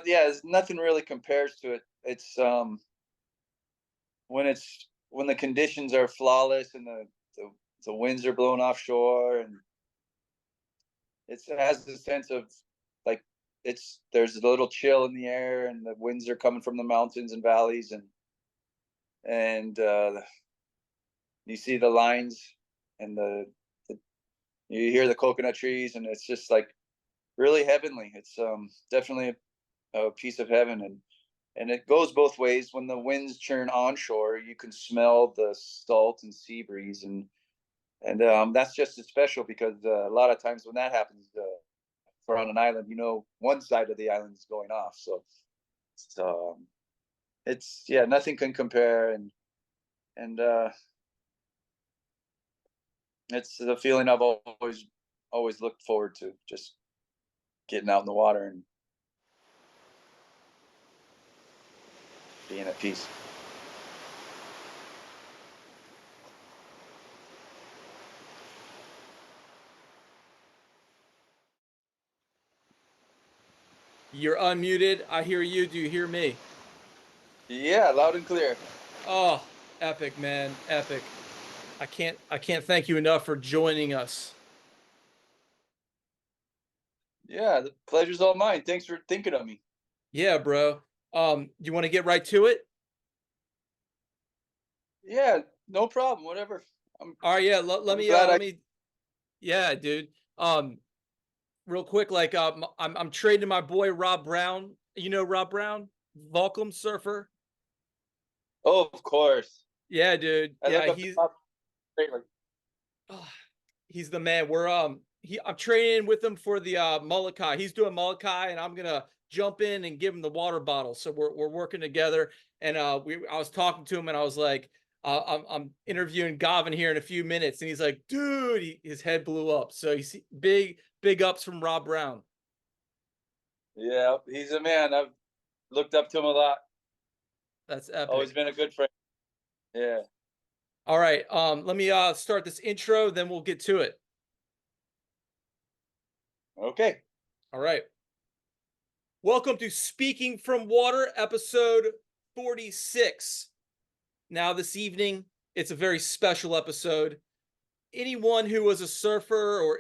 yeah, nothing really compares to it. It's when the conditions are flawless and the, the winds are blowing offshore, and it has a sense of like there's a little chill in the air, and the winds are coming from the mountains and valleys, and you see the lines, and the you hear the coconut trees, and it's just like really heavenly. It's definitely a piece of heaven, and it goes both ways. When the winds churn onshore, you can smell the salt and sea breeze, and that's just as special because a lot of times when that happens, if we're on an island, one side of the island is going off. So it's yeah, nothing can compare, and it's the feeling I've always looked forward to, just getting out in the water and being at peace. You're unmuted. I hear you. Do you hear me? Yeah, loud and clear. Oh, epic, man. Epic. I can't thank you enough for joining us. Yeah, the pleasure's all mine. Thanks for thinking of me. Yeah, bro. You want to get right to it? Yeah, no problem. Whatever. All right, yeah. Let I'm me glad let me yeah, dude. Real quick, like I'm trading my boy Rob Brown. You know Rob Brown, Volcom surfer. Oh, of course. Yeah, dude. I Yeah, look up to Bob greatly. oh, he's the man. I'm training with him for the Molokai. He's doing Molokai, and I'm gonna jump in and give him the water bottle. So we're working together. And I was talking to him, and I was like, I'm interviewing Gavin here in a few minutes, and he's like, dude, his head blew up. So he's big ups from Rob Brown. Yeah, he's a man. I've looked up to him a lot. That's Always epic. been a good friend. Yeah. All right, let me start this intro, then we'll get to it. Okay. All right. Welcome to Speaking from Water, episode 46. Now, this evening, it's a very special episode. Anyone who was a surfer or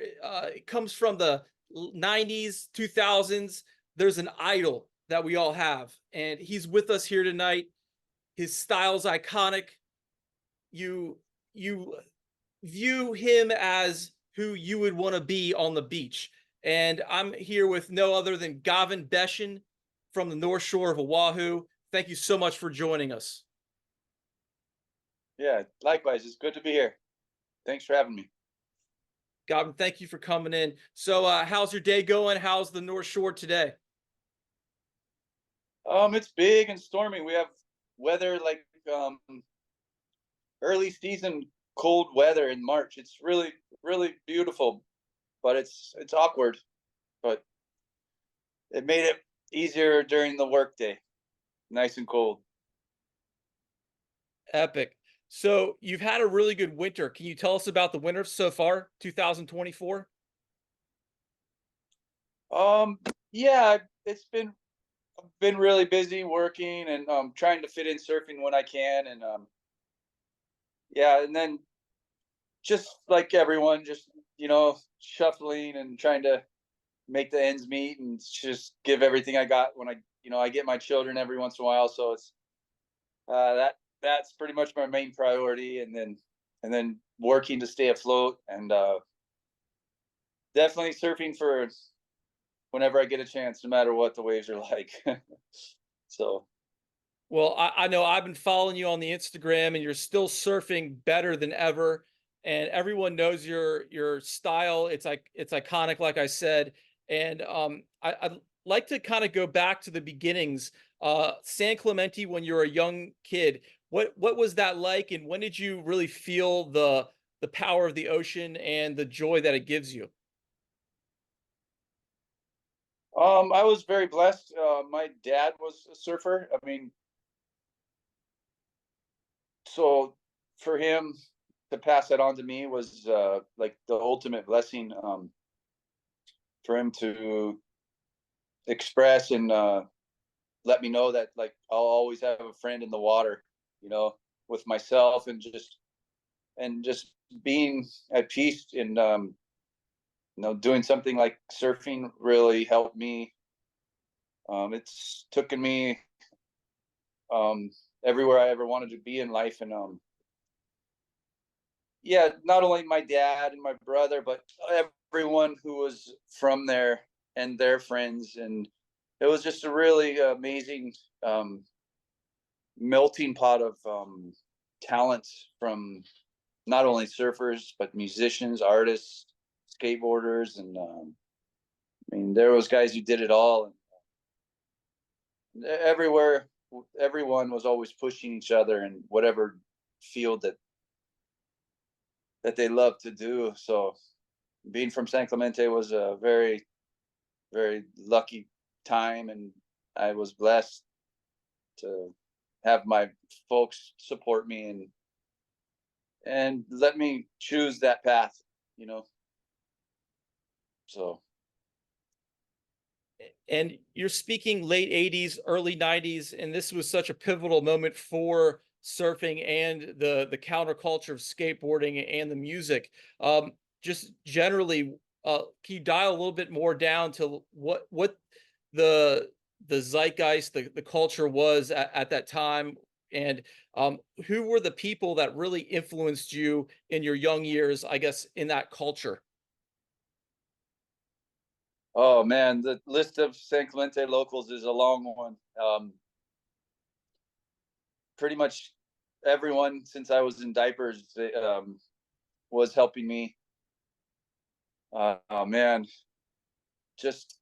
comes from the 90s, 2000s, there's an idol that we all have. And he's with us here tonight. His style's iconic. You view him as who you would want to be on the beach. And I'm here with no other than Gavin Beschen from the North Shore of Oahu. Thank you so much for joining us. Yeah, likewise. It's good to be here. Thanks for having me. Gavin, thank you for coming in. So, how's your day going? How's the North Shore today? It's big and stormy. We have weather like early season cold weather in March. It's really beautiful, but it's awkward. But it made it easier during the workday. Nice and cold. Epic. So, you've had a really good winter. Can you tell us about the winter so far, 2024? Um, yeah, it's been really busy working and trying to fit in surfing when I can, and yeah, and then just like everyone, just shuffling and trying to make the ends meet and just give everything I got when I get my children every once in a while. So it's that's pretty much my main priority, and then working to stay afloat, and definitely surfing for whenever I get a chance, no matter what the waves are like. So Well, I know I've been following you on the Instagram, and you're still surfing better than ever. And everyone knows your style. It's iconic, like I said. And I'd like to kind of go back to the beginnings. San Clemente, when you were a young kid, what was that like? And when did you really feel the power of the ocean and the joy that it gives you? I was very blessed. My dad was a surfer. I mean, so for him to pass that on to me was like the ultimate blessing, for him to express and let me know that like I'll always have a friend in the water, you know, with myself, and just being at peace in doing something like surfing really helped me. It's taken me um everywhere I ever wanted to be in life, and yeah, not only my dad and my brother, but everyone who was from there and their friends, and it was just a really amazing um melting pot of talents from not only surfers but musicians, artists, skateboarders, and I mean there was guys who did it all, and everywhere everyone was always pushing each other in whatever field that they loved to do. So being from San Clemente was a very, very lucky time, and I was blessed to have my folks support me and let me choose that path, you know. So And you're speaking late 80s, early 90s, and this was such a pivotal moment for surfing and the counterculture of skateboarding and the music. Just generally, can you dial a little bit more down to what the the zeitgeist, the culture was at that time, and who were the people that really influenced you in your young years, I guess, in that culture? oh man, the list of San Clemente locals is a long one. Pretty much everyone since I was in diapers was helping me. Oh man, just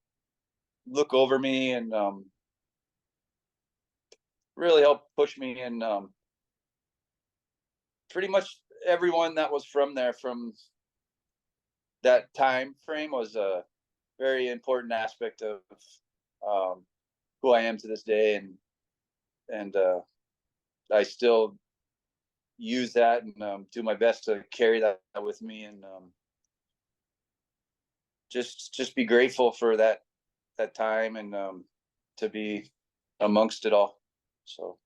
look over me and really help push me, and pretty much everyone that was from there from that time frame was a very important aspect of um, who I am to this day, and I still use that and do my best to carry that with me, and just be grateful for that time, and to be amongst it all. So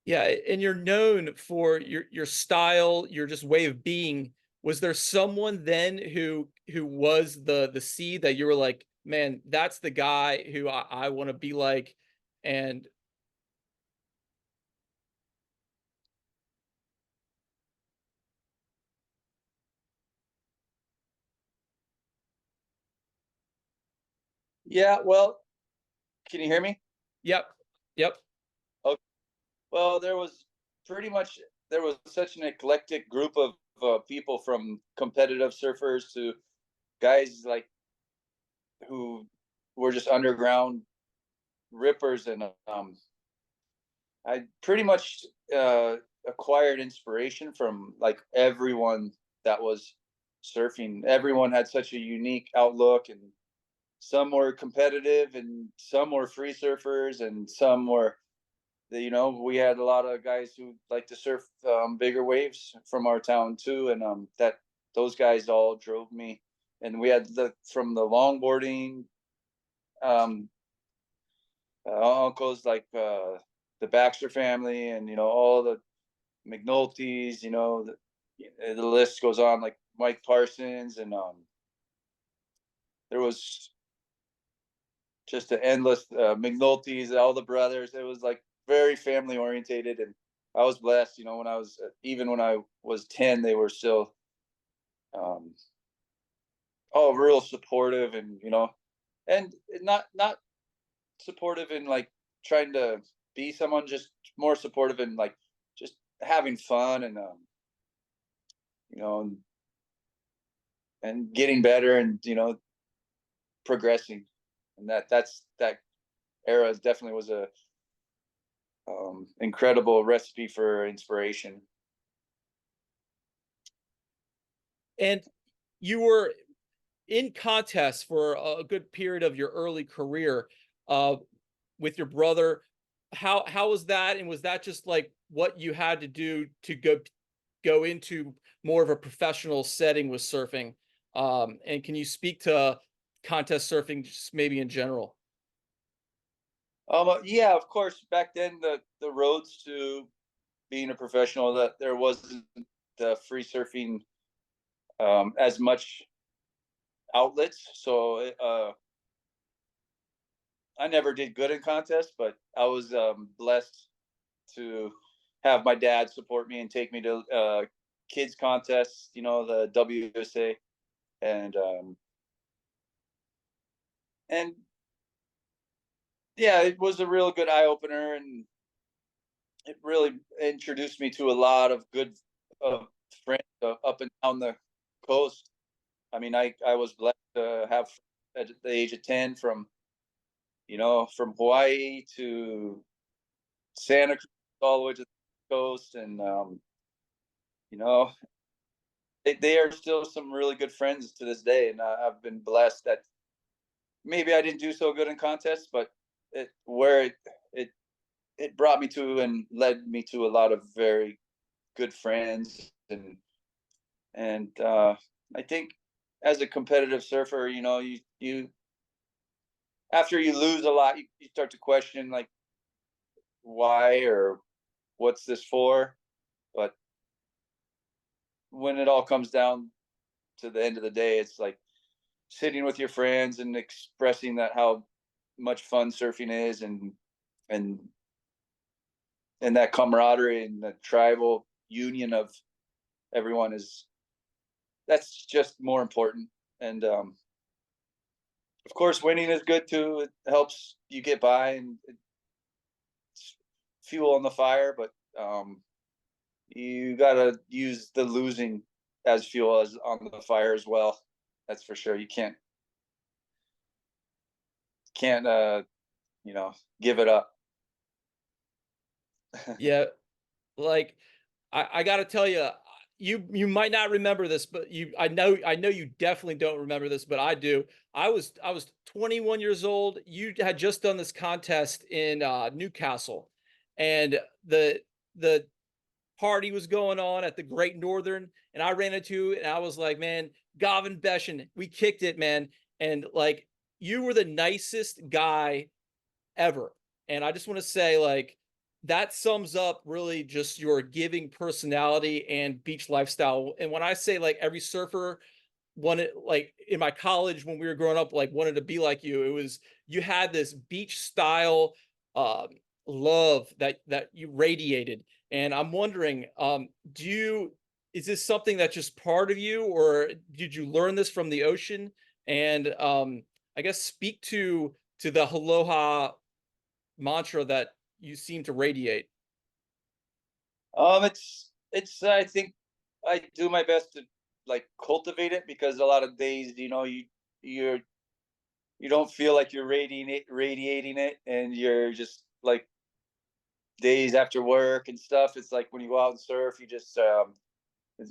Yeah, and you're known for your style, your just way of being. Was there someone then who was the seed that you were like, man, that's the guy who I want to be like? And yeah, well, can you hear me? yep, yep, Okay. Well, there was such an eclectic group of people, from competitive surfers to guys like who were just underground rippers, and I pretty much acquired inspiration from like everyone that was surfing. Everyone had such a unique outlook, and some were competitive, and some were free surfers, and some were, we had a lot of guys who like to surf bigger waves from our town too, and that those guys all drove me. And we had from the longboarding um, uncles like the Baxter family, and all the McNulty's, the list goes on, like Mike Parsons, and there was just an endless McNulty's, all the brothers. It was like very family orientated, and I was blessed. When I was even when I was 10, they were still um, all real supportive, and and not supportive in like trying to be someone, just more supportive in like just having fun, and you know and getting better, and progressing. And that era definitely was a incredible recipe for inspiration. and you were in contests for a good period of your early career uh, with your brother. How was that? And was that just like what you had to do to go into more of a professional setting with surfing? And can you speak to contest surfing just maybe in general? Yeah, of course. Back then, the roads to being a professional, that there wasn't the free surfing as much outlets. So I never did good in contests, but I was blessed to have my dad support me and take me to kids contests. You know, the WSA, and and yeah, it was a real good eye opener, and it really introduced me to a lot of good uh, friends up and down the coast. I mean, I was blessed to have at the age of 10 from from Hawaii to Santa Cruz all the way to the coast, and you know they are still some really good friends to this day, and I've been blessed that maybe I didn't do so good in contests, but it it brought me to and led me to a lot of very good friends, and I think as a competitive surfer, you after you lose a lot, you start to question like why or what's this for. But when it all comes down to the end of the day, it's like sitting with your friends and expressing that how much fun surfing is, and and that camaraderie and the tribal union of everyone is that's just more important. And of course, winning is good too. It helps you get by, and it's fuel on the fire. But you gotta use the losing as fuel as on the fire as well. That's for sure. You can't give it up. Yeah, like I got to tell you, you might not remember this, but I know you definitely don't remember this, but I do. I was 21 years old. You had just done this contest in Newcastle, and the party was going on at the Great Northern, and I ran into you, and I was like, man, Gavin Beschen, we kicked it, man, and like you were the nicest guy ever. And I just want to say, like, that sums up really just your giving personality and beach lifestyle. And when I say like every surfer wanted, like in my college when we were growing up, like wanted to be like you, it was you had this beach style um, love that you radiated. And I'm wondering, do you is this something that's just part of you, or did you learn this from the ocean? And I guess speak to the aloha mantra that you seem to radiate. It's I think I do my best to like cultivate it, because a lot of days, you're you don't feel like you're radiating it, and you're just like days after work and stuff. It's like when you go out and surf, you just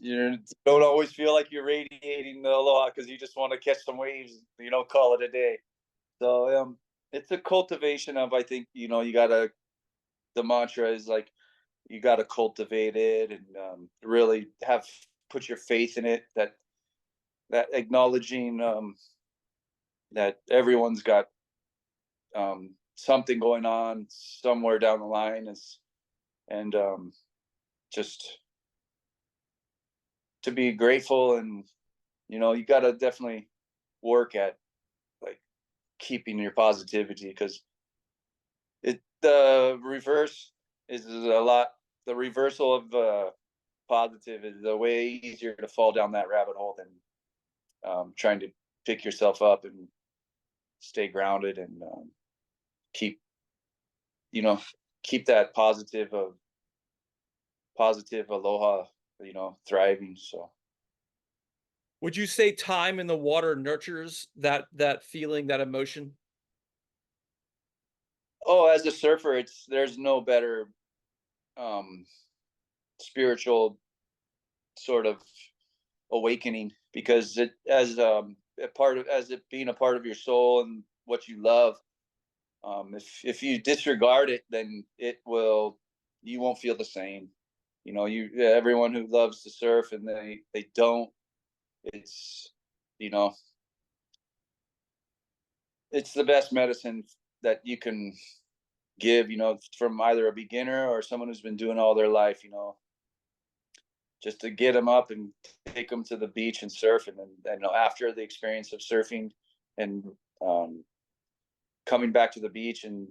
you don't always feel like you're radiating the aloha, because you just want to catch some waves, call it a day. So it's a cultivation of, I think, you gotta the mantra is like you gotta cultivate it, and really have put your faith in it, that acknowledging that everyone's got something going on somewhere down the line is, and just to be grateful. And you got to definitely work at like keeping your positivity, because the reverse is a lot the reversal of positive is a way easier to fall down that rabbit hole than trying to pick yourself up and stay grounded, and keep you know keep that positive aloha thriving. So Would you say time in the water nurtures that feeling, that emotion? as a surfer, there's no better um spiritual sort of awakening, because it as a part of as it being a part of your soul and what you love. If you disregard it, then you won't feel the same. Everyone who loves to surf and they don't, it's you know it's the best medicine that you can give, from either a beginner or someone who's been doing all their life, just to get them up and take them to the beach and surf. And after the experience of surfing and um, coming back to the beach and,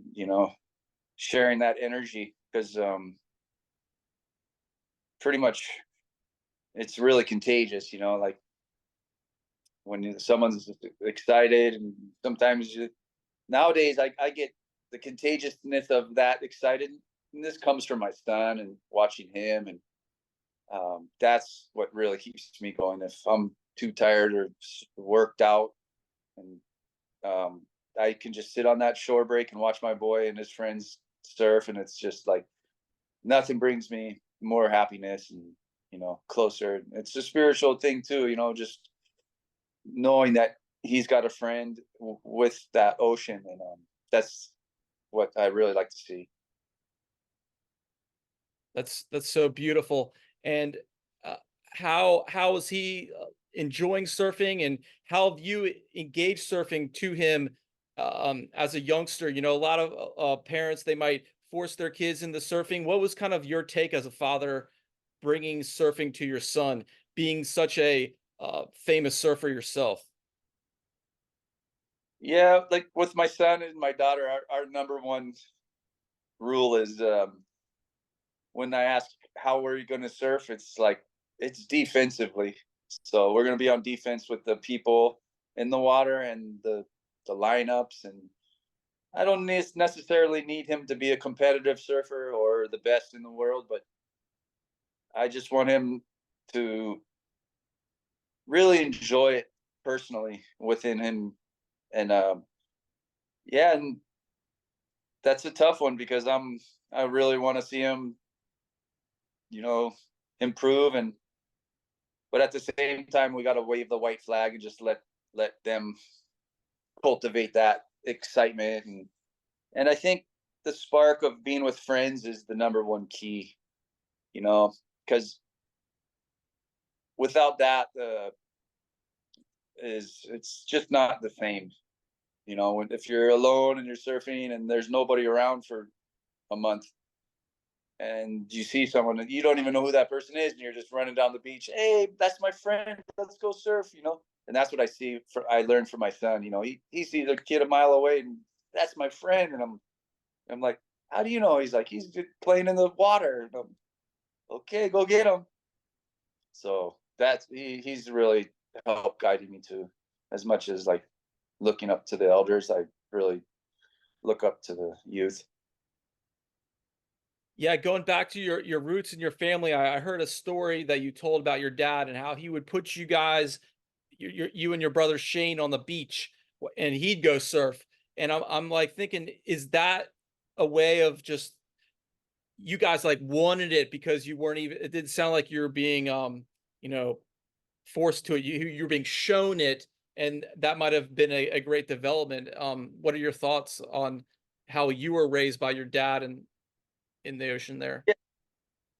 sharing that energy, because pretty much it's really contagious, like when someone's excited. And sometimes nowadays I get the contagiousness of that excited. And this comes from my son and watching him. And that's what really keeps me going. If I'm too tired or worked out, and I can just sit on that shore break and watch my boy and his friends surf, and it's just like nothing brings me more happiness and closer. It's a spiritual thing too, just knowing that he's got a friend with that ocean. And that's what I really like to see. That's so beautiful. And uh, how is he enjoying surfing, and how have you engaged surfing to him as a youngster? A lot of parents, they might force their kids into surfing. What was kind of your take as a father, bringing surfing to your son, being such a famous surfer yourself? Yeah, like with my son and my daughter, our number one rule is, when I ask how we're you going to surf, it's like it's defensively. So we're going to be on defense with the people in the water and the lineups. And I don't necessarily need him to be a competitive surfer or the best in the world, but I just want him to really enjoy it personally within him. And yeah, and that's a tough one because I really want to see him, you know, improve. And but at the same time, we got to wave the white flag and just let them cultivate that excitement. And I think the spark of being with friends is the number one key, because without that, it's just not the same. If you're alone and you're surfing and there's nobody around for a month, and you see someone that you don't even know who that person is, and you're just running down the beach, hey, that's my friend, let's go surf. And that's what I learned from my son. He sees a kid a mile away, and that's my friend. And I'm like, how do you know? He's like, he's just playing in the water. And okay, go get him. So he's really helped guiding me too, as much as like looking up to the elders. I really look up to the youth. Yeah, going back to your roots and your family, I heard a story that you told about your dad and how he would put you guys, you and your brother Shane, on the beach, and he'd go surf. And I'm like thinking, is that a way of just, you guys like wanted it because you weren't even, it didn't sound like you're being you know forced to it. You're being shown it, and that might have been a great development. What are your thoughts on how you were raised by your dad and in the ocean there? Yeah,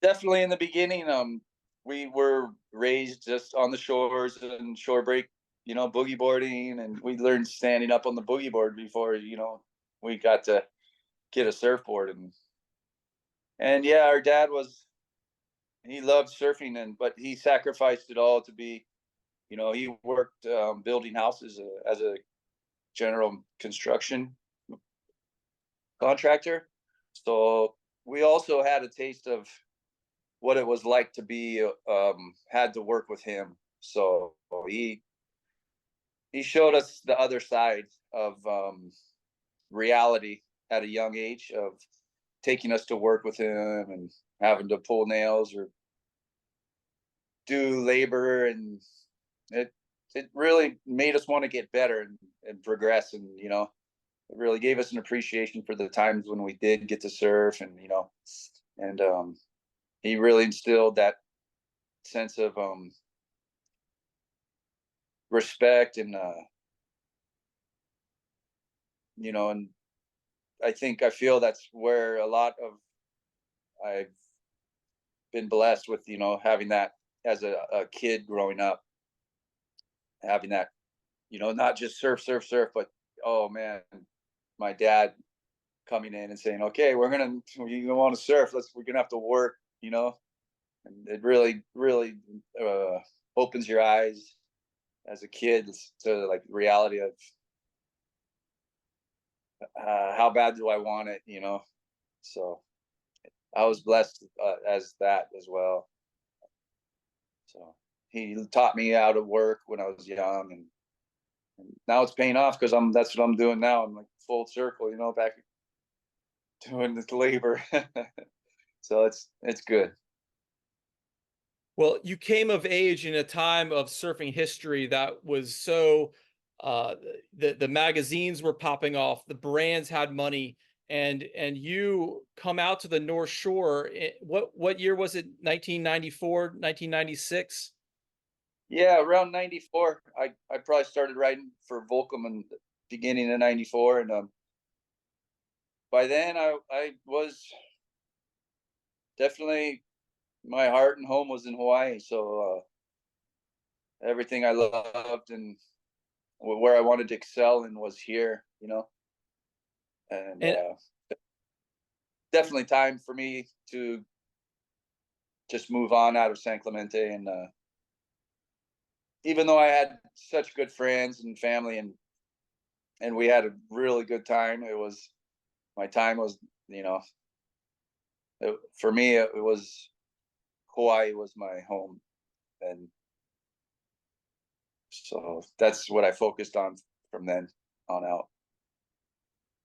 definitely in the beginning, we were raised just on the shores and shore break, boogie boarding, and we learned standing up on the boogie board before, we got to get a surfboard. And yeah, our dad he loved surfing, but he sacrificed it all to be, he worked building houses as a general construction contractor. So we also had a taste of what it was like to be had to work with him. So he showed us the other side of reality at a young age, of taking us to work with him and having to pull nails or do labor. And it it really made us want to get better and progress. And it really gave us an appreciation for the times when we did get to surf. And and he really instilled that sense of respect. And and I feel that's where a lot of I've been blessed with, having that as a kid growing up, having that, not just surf, surf, surf, but oh man, my dad coming in and saying, okay, you want to surf, we're gonna have to work, and it really opens your eyes as a kid to like the reality of how bad do I want it, so I was blessed as that as well. So he taught me how to work when I was young, and now it's paying off because that's what I'm doing now. I'm like full circle, back doing this labor. So it's good. Well, you came of age in a time of surfing history that was so uh the magazines were popping off, the brands had money, and you come out to the North Shore. What year was it? 1994, 1996? Yeah, around 94, I probably started riding for Volcom in the beginning of 94, and by then I was definitely, my heart and home was in Hawaii, so everything I loved and where I wanted to excel in was here, and And definitely time for me to just move on out of San Clemente. And even though I had such good friends and family, and we had a really good time, my time was, for me it was, Hawaii was my home, and so that's what I focused on from then on out.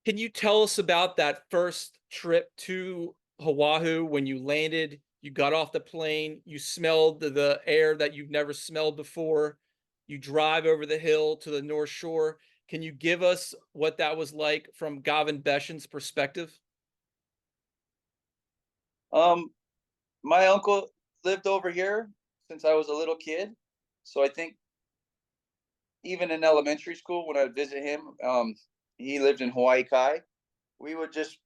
can you tell us about that first trip to Oahu when you landed, you got off the plane, you smelled the air that you've never smelled before, you drive over the hill to the North Shore. Can you give us what that was like from Gavin Beschen's perspective? um my uncle lived over here since I was a little kid, so I think even in elementary school when I'd visit him, he lived in Hawaii Kai. We would just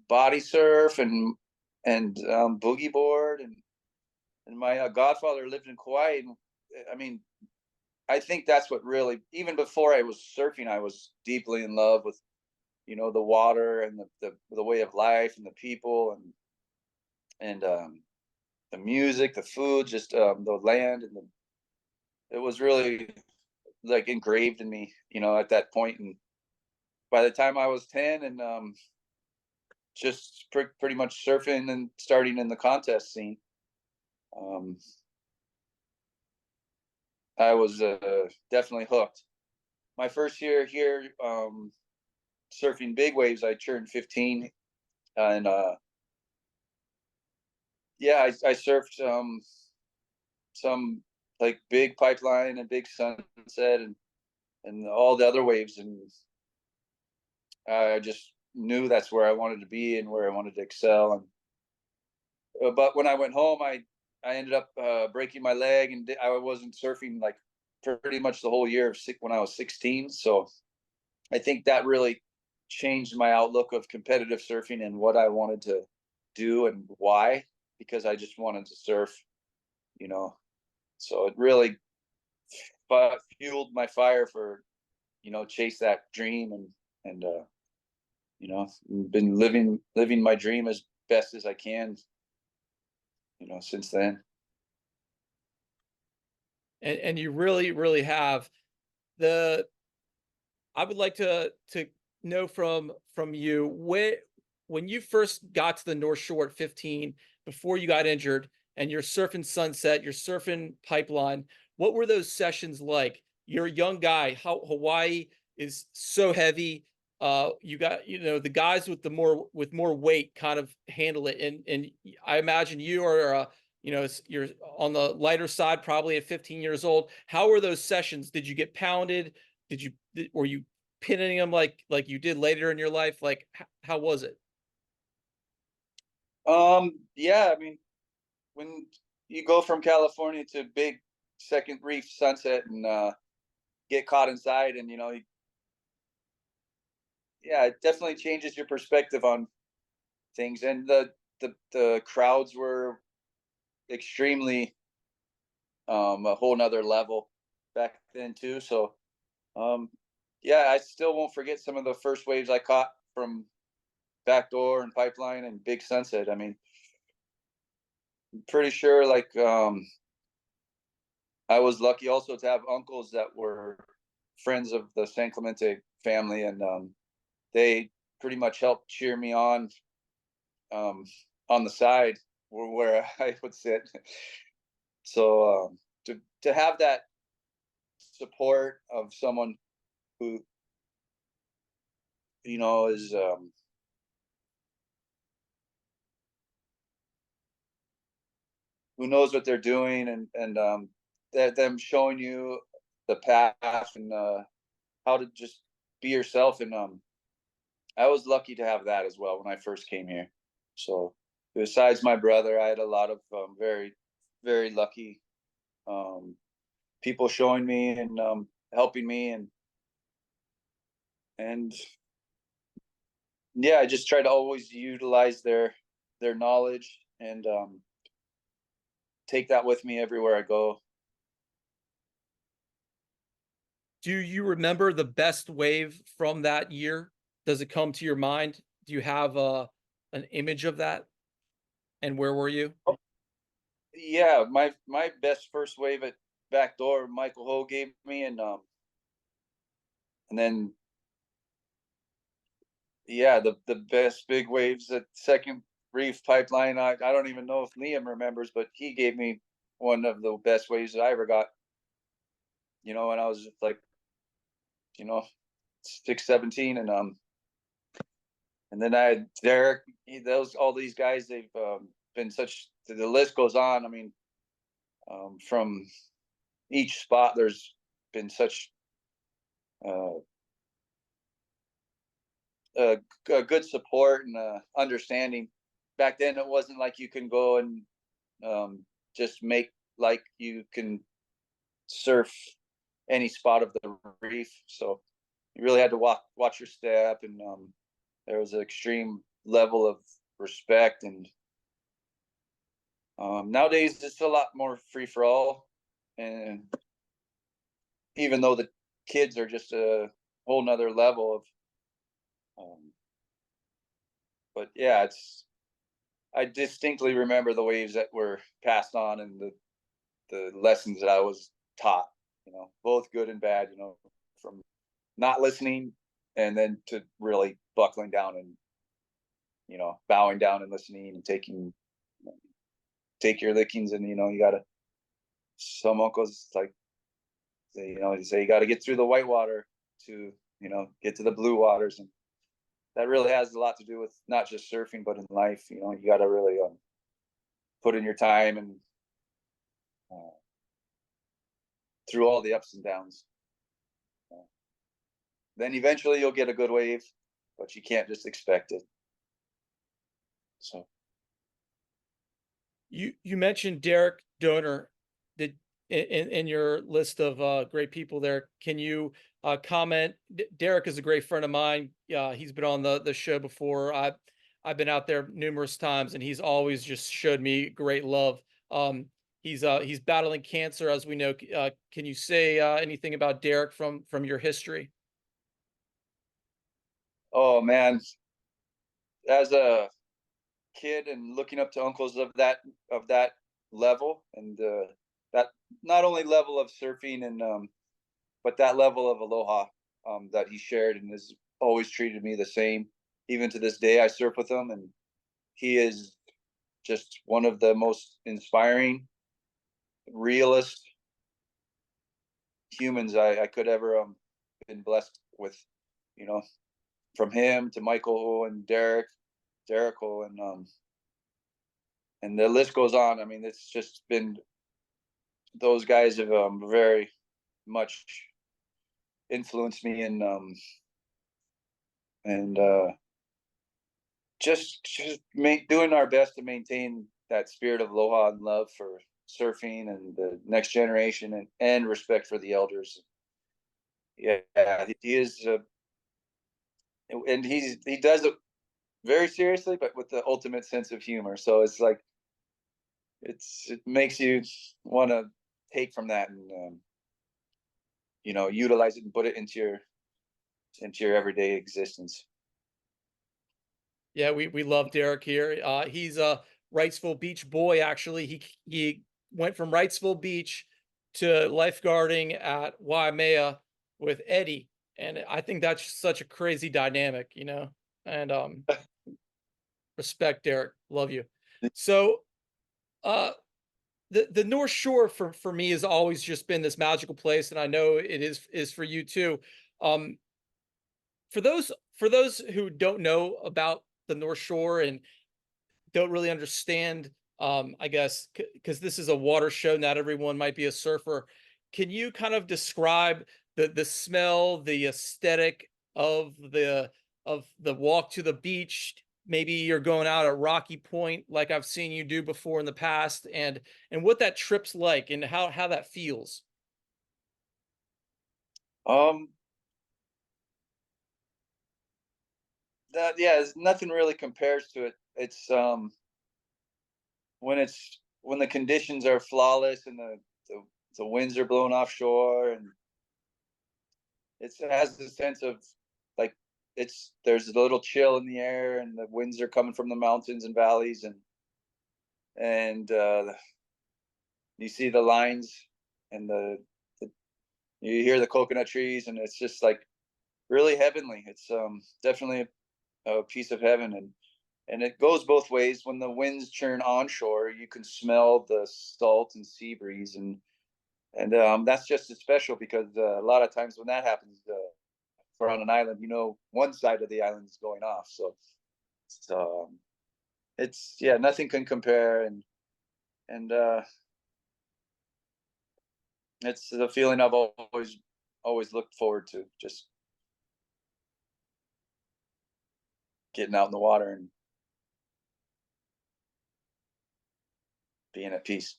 body surf and boogie board, and my godfather lived in Kauai, and I mean, I think that's what really, even before I was surfing, I was deeply in love with, the water and the way of life and the people, and the music, the food, just the land, it was really like engraved in me, at that point. And by the time I was 10, and just pretty much surfing and starting in the contest scene, um, I was definitely hooked. My first year here, surfing big waves, I turned 15, and yeah, I surfed some like big pipeline and big sunset, and all the other waves, and I just knew that's where I wanted to be and where I wanted to excel. And but when I went home, I ended up breaking my leg, and I wasn't surfing like pretty much the whole year of when I was 16. So I think that really changed my outlook of competitive surfing and what I wanted to do and why, because I just wanted to surf, you know. So it really fueled my fire for, chase that dream, and been living my dream as best as I can, since then. And you really have. The I would like to know from you, when you first got to the North Shore at 15, before you got injured, and you're surfing Sunset, you're surfing Pipeline. What were those sessions like? You're a young guy. How Hawaii is so heavy. You got, the guys with more weight kind of handle it, and I imagine you are you're on the lighter side probably at 15 years old. How were those sessions? Did you get pounded? Were you pinning them like you did later in your life? Like how was it? Yeah, I mean, when you go from California to big second reef sunset, and get caught inside, and yeah, it definitely changes your perspective on things. And the crowds were extremely, a whole nother level back then too. So um yeah, I still won't forget some of the first waves I caught from Backdoor and Pipeline and Big Sunset. I mean, I'm pretty sure like I was lucky also to have uncles that were friends of the San Clemente family, and they pretty much helped cheer me um, on the side where I would sit. So to have that support of someone who is who knows what they're doing, and them showing you the path and how to just be yourself. And I was lucky to have that as well when I first came here. So besides my brother, I had a lot of very, very lucky people showing me and helping me, and yeah, I just try to always utilize their knowledge and take that with me everywhere I go. Do you remember the best wave from that year? Does it come to your mind? Do you have an image of that? And where were you? Yeah, my best first wave at Backdoor, Michael Ho gave me, and then yeah, the best big waves at Second Reef Pipeline. I don't even know if Liam remembers, but he gave me one of the best waves that I ever got. When I was just like, you know, 6, 17, and then I had Derek. Those all these guys, they've been such. The list goes on. I mean, from each spot, there's been such uh, a good support and understanding. Back then, it wasn't like you can go and just make like you can surf any spot of the reef. So you really had to watch your step, and there was an extreme level of respect. And nowadays, it's a lot more free for all. And even though the kids are just a whole nother level of, but yeah, I distinctly remember the waves that were passed on and the lessons that I was taught, both good and bad, from not listening and then to really buckling down and, bowing down and listening and take your lickings. And, you gotta, some uncles like, they say you got to get through the white water to, get to the blue waters. And that really has a lot to do with not just surfing, but in life. You got to really put in your time and uh, through all the ups and downs. Then eventually you'll get a good wave, but you can't just expect it. So You mentioned Derek Donor. Did in your list of great people there? Can you comment? Derek is a great friend of mine. He's been on the show before. I've been out there numerous times, and he's always just showed me great love. He's battling cancer, as we know. Can you say anything about Derek from your history? oh man, as a kid and looking up to uncles of that level, and that not only level of surfing and but that level of aloha that he shared, and has always treated me the same. Even to this day, I surf with him, and he is just one of the most inspiring, realist humans I could ever been blessed with. You know, from him to Michael and Derek and the list goes on. I mean, it's just been those guys have very much influenced me, and just doing our best to maintain that spirit of aloha and love for surfing and the next generation, and respect for the elders. Yeah, he is, and he does it very seriously, but with the ultimate sense of humor. So it's like it makes you want to take from that and utilize it and put it into your everyday existence. Yeah, we love Derek here. He's a Wrightsville Beach boy. Actually, he went from Wrightsville Beach to lifeguarding at Waimea with Eddie, and I think that's such a crazy dynamic, you know. And respect, Derek. Love you. So, uh, the North Shore for me has always just been this magical place, and I know it is for you too. Um, for those who don't know about the North Shore and don't really understand, I guess, because this is a water show, not everyone might be a surfer. Can you kind of describe the smell, the aesthetic of the walk to the beach? Maybe you're going out at Rocky Point, like I've seen you do before in the past, and what that trip's like, and how that feels. Um, that yeah, nothing really compares to it. It's when the conditions are flawless and the winds are blowing offshore, and it has a sense of like there's a little chill in the air, and the winds are coming from the mountains and valleys, and you see the lines and the you hear the coconut trees, and it's just like really heavenly. It's definitely a piece of heaven, and it goes both ways. When the winds churn onshore, you can smell the salt and sea breeze, and that's just as special because a lot of times when that happens, if we're on an island, one side of the island is going off. So it's yeah, nothing can compare, and it's the feeling I've always looked forward to, just getting out in the water and being at peace.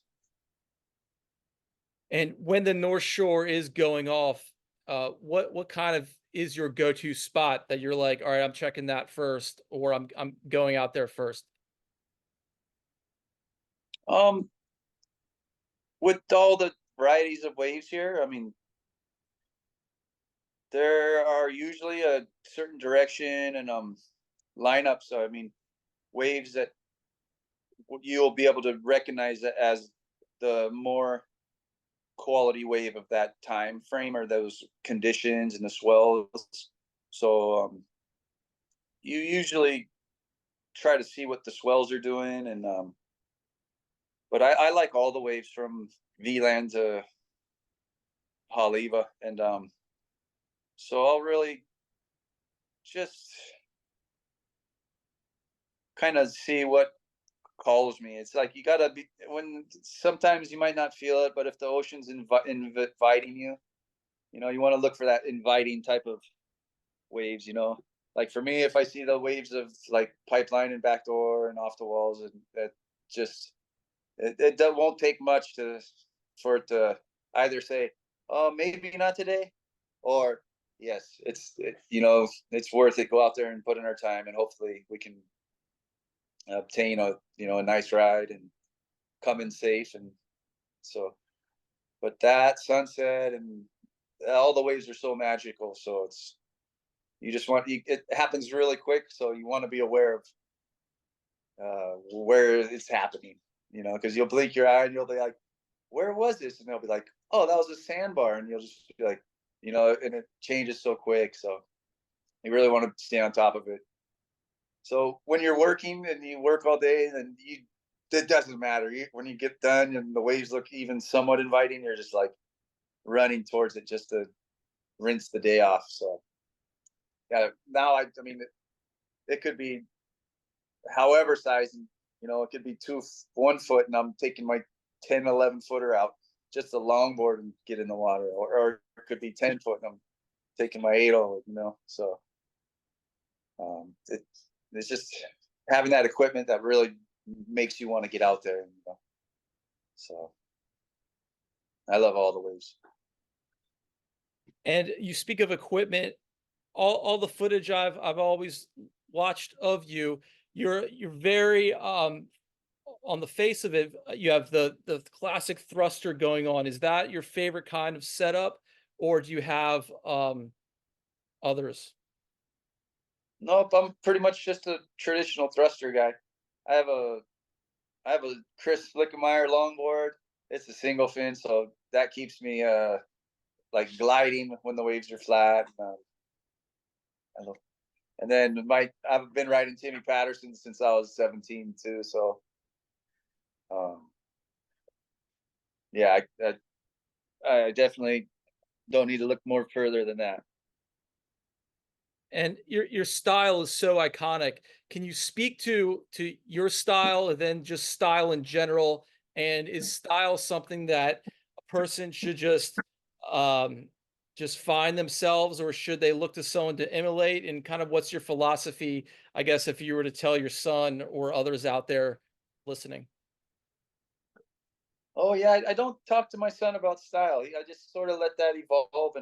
And when the North Shore is going off, what kind of is your go-to spot that you're like, all right, I'm checking that first, or I'm going out there first? Um, with all the varieties of waves here, I mean, there are usually a certain direction and lineup. So I mean, waves that you'll be able to recognize as the more quality wave of that time frame, or those conditions and the swells. So you usually try to see what the swells are doing, and but I like all the waves from VLAN to Haliva, and so I'll really just kind of see what calls me. It's like you gotta be, when sometimes you might not feel it, but if the ocean's inviting you, you want to look for that inviting type of waves. Like for me, if I see the waves of like pipeline and backdoor and off the walls, and that just it won't take much for it to either say, oh, maybe not today, or yes, it's worth it. Go out there and put in our time, and hopefully we can obtain a nice ride and come in safe. And so, but that sunset and all the waves are so magical. So you just it happens really quick. So you want to be aware of where it's happening, because you'll blink your eye and you'll be like, where was this? And they'll be like, oh, that was a sandbar. And you'll just be like, and it changes so quick. So you really want to stay on top of it. So when you're working and you work all day, then it doesn't matter. When you get done and the waves look even somewhat inviting, you're just like running towards it just to rinse the day off. So yeah, now I mean, it could be however size, and it could be 1 foot, and I'm taking my 10, 11 footer out, just a longboard, and get in the water, or it could be 10 foot, and I'm taking my 8-0, so it's just having that equipment that really makes you want to get out there, so I love all the waves. And you speak of equipment, all the footage I've always watched of you, you're very on the face of it, you have the classic thruster going on. Is that your favorite kind of setup, or do you have others? Nope, I'm pretty much just a traditional thruster guy. I have a I have a Chris Flickemeyer longboard. It's a single fin, so that keeps me like gliding when the waves are flat. I love- and then I've been riding Timmy Patterson since I was 17 too. So um, yeah, I definitely don't need to look more further than that. And your style is so iconic. Can you speak to your style and then just style in general? And is style something that a person should just find themselves, or should they look to someone to emulate? And kind of what's your philosophy, I guess, if you were to tell your son or others out there listening? Oh yeah, I don't talk to my son about style. I just sort of let that evolve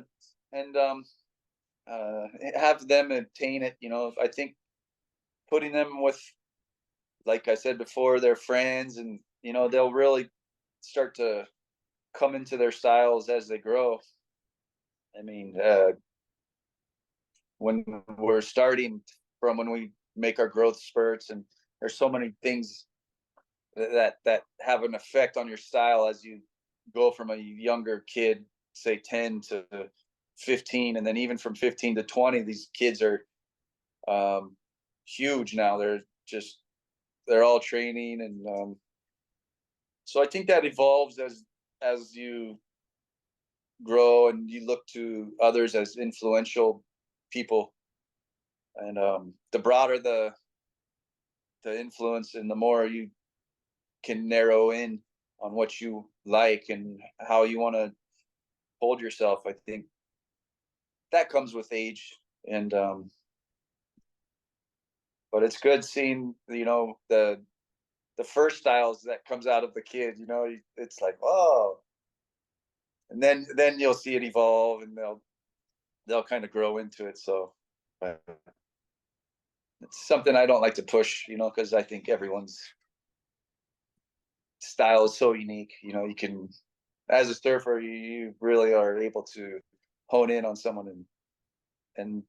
and uh, have them obtain it. You know, I think putting them with, like I said before, their friends, and you know, they'll really start to come into their styles as they grow. I mean, when we're starting from when we make our growth spurts, and there's so many things that have an effect on your style as you go from a younger kid, say 10 to 15, and then even from 15 to 20, these kids are um, huge now. They're all training, and so I think that evolves as you grow and you look to others as influential people, and the broader the influence, and the more you can narrow in on what you like and how you want to hold yourself. I think that comes with age, and but it's good seeing, you know, the first styles that comes out of the kid. You know, it's like, oh, and then you'll see it evolve, and they'll kind of grow into it. So but it's something I don't like to push, you know, because I think everyone's style is so unique. You know, you can, as a surfer, you really are able to hone in on someone, and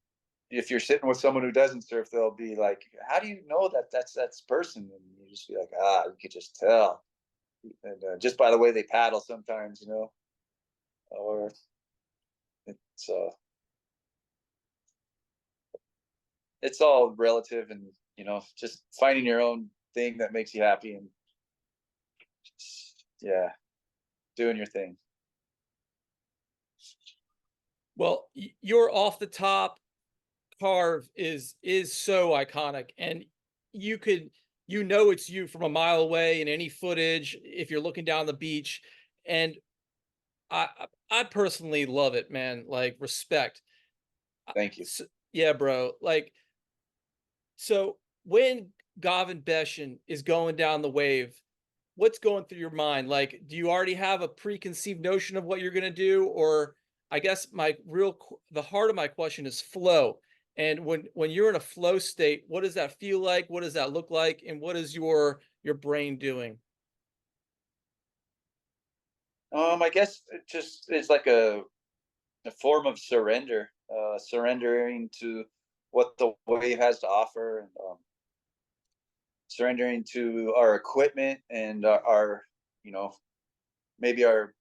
if you're sitting with someone who doesn't surf, they'll be like, "How do you know that that's person?" And you just be like, "Ah, you could just tell." And just by the way they paddle, sometimes, you know, or it's uh, it's all relative, and you know, just finding your own thing that makes you happy, and just, yeah, doing your thing. Well, your off the top carve is so iconic, and you could it's you from a mile away in any footage if you're looking down the beach. And I personally love it, man. Like, respect. Thank you. Yeah, bro. Like, so when Gavin Beschen is going down the wave, what's going through your mind? Like, do you already have a preconceived notion of what you're going to do? Or I guess the heart of my question is flow. And when you're in a flow state, what does that feel like? What does that look like? And what is your brain doing? I guess it just is like a form of surrender, surrendering to what the wave has to offer, and surrendering to our equipment and our, you know, maybe our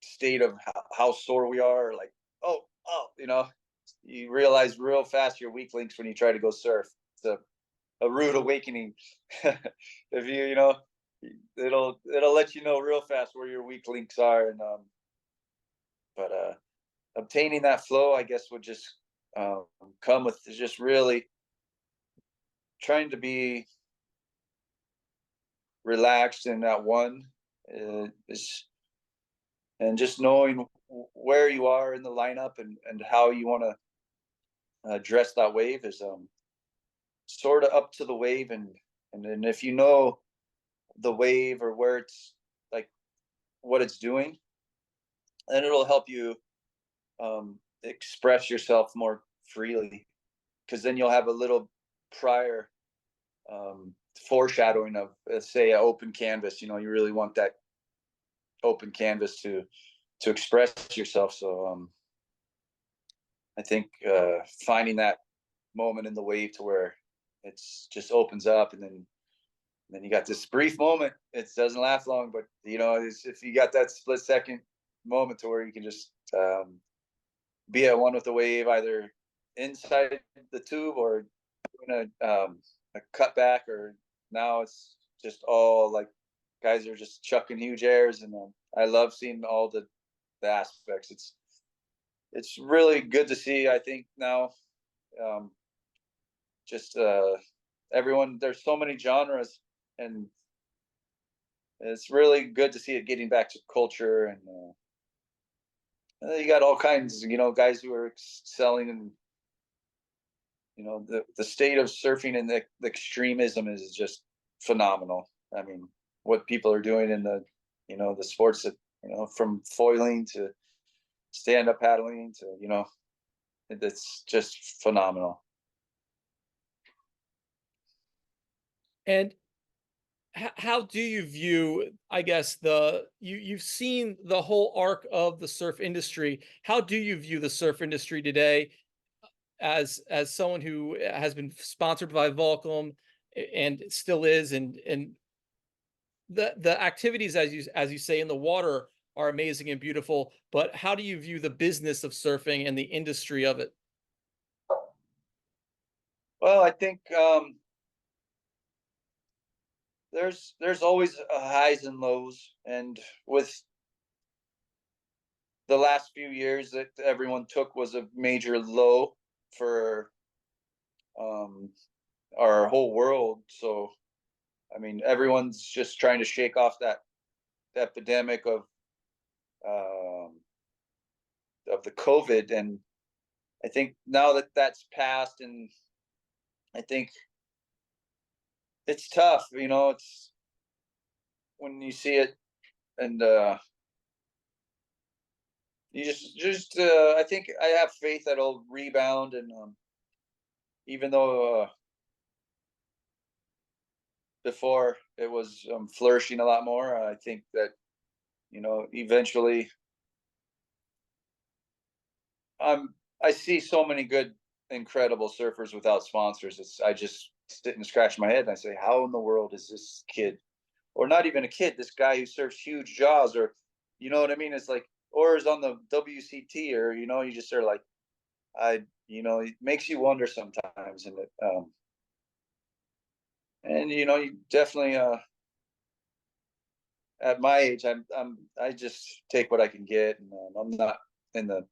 state of how sore we are. Like, oh, you know, you realize real fast your weak links when you try to go surf. It's a rude awakening. If you know, it'll let you know real fast where your weak links are, and but obtaining that flow, I guess, would just come with just really trying to be relaxed in that one, is, and just knowing where you are in the lineup, and how you want to address that wave is sort of up to the wave, and then if you know the wave or where it's like what it's doing, then it'll help you express yourself more freely, because then you'll have a little prior um, foreshadowing of, say, an open canvas. You know, you really want that open canvas to express yourself. So I think finding that moment in the wave to where it's just opens up, and then you got this brief moment. It doesn't last long, but you know, if you got that split second moment to where you can just be at one with the wave, either inside the tube or doing a cutback, or now it's just all like guys are just chucking huge airs, and I love seeing all the aspects. It's really good to see. I think now, just everyone. There's so many genres, and it's really good to see it getting back to culture. And you got all kinds, you know, guys who are excelling, and you know, the state of surfing and the extremism is just phenomenal. I mean, what people are doing in the, you know, the sports that, you know, from foiling to stand up paddling to, you know, it's just phenomenal. And how do you view, I guess, you've seen the whole arc of the surf industry. How do you view the surf industry today as someone who has been sponsored by Volcom and still is, and the activities, as you say, in the water are amazing and beautiful, but how do you view the business of surfing and the industry of it? Well, I think there's always highs and lows, and with the last few years that everyone took was a major low for our whole world. So I mean, everyone's just trying to shake off that epidemic of the COVID, and I think now that that's passed, and I think it's tough, you know, it's when you see it, and you just I think I have faith that it'll rebound, and even though before it was flourishing a lot more, I think that, you know, eventually I see so many good, incredible surfers without sponsors. I just sit and scratch my head and I say, how in the world is this kid, or not even a kid, this guy who surfs huge jaws, or you know what I mean? It's like, or is on the WCT, or you know, you just are like, you know, it makes you wonder sometimes, and you know, you definitely at my age, I just take what I can get, and I'm not in the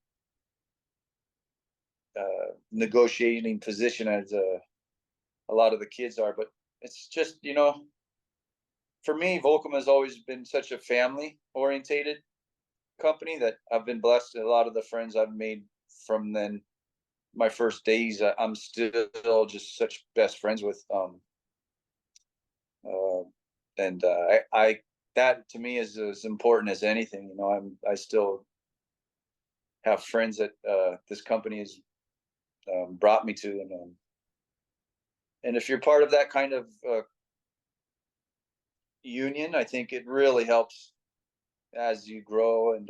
negotiating position as a lot of the kids are, but it's just, you know, for me, Volcom has always been such a family orientated company that I've been blessed. A lot of the friends I've made from then my first days, I'm still just such best friends with. Uh, and I that to me is as important as anything. You know, I still have friends that this company has brought me to, and if you're part of that kind of union, I think it really helps as you grow, and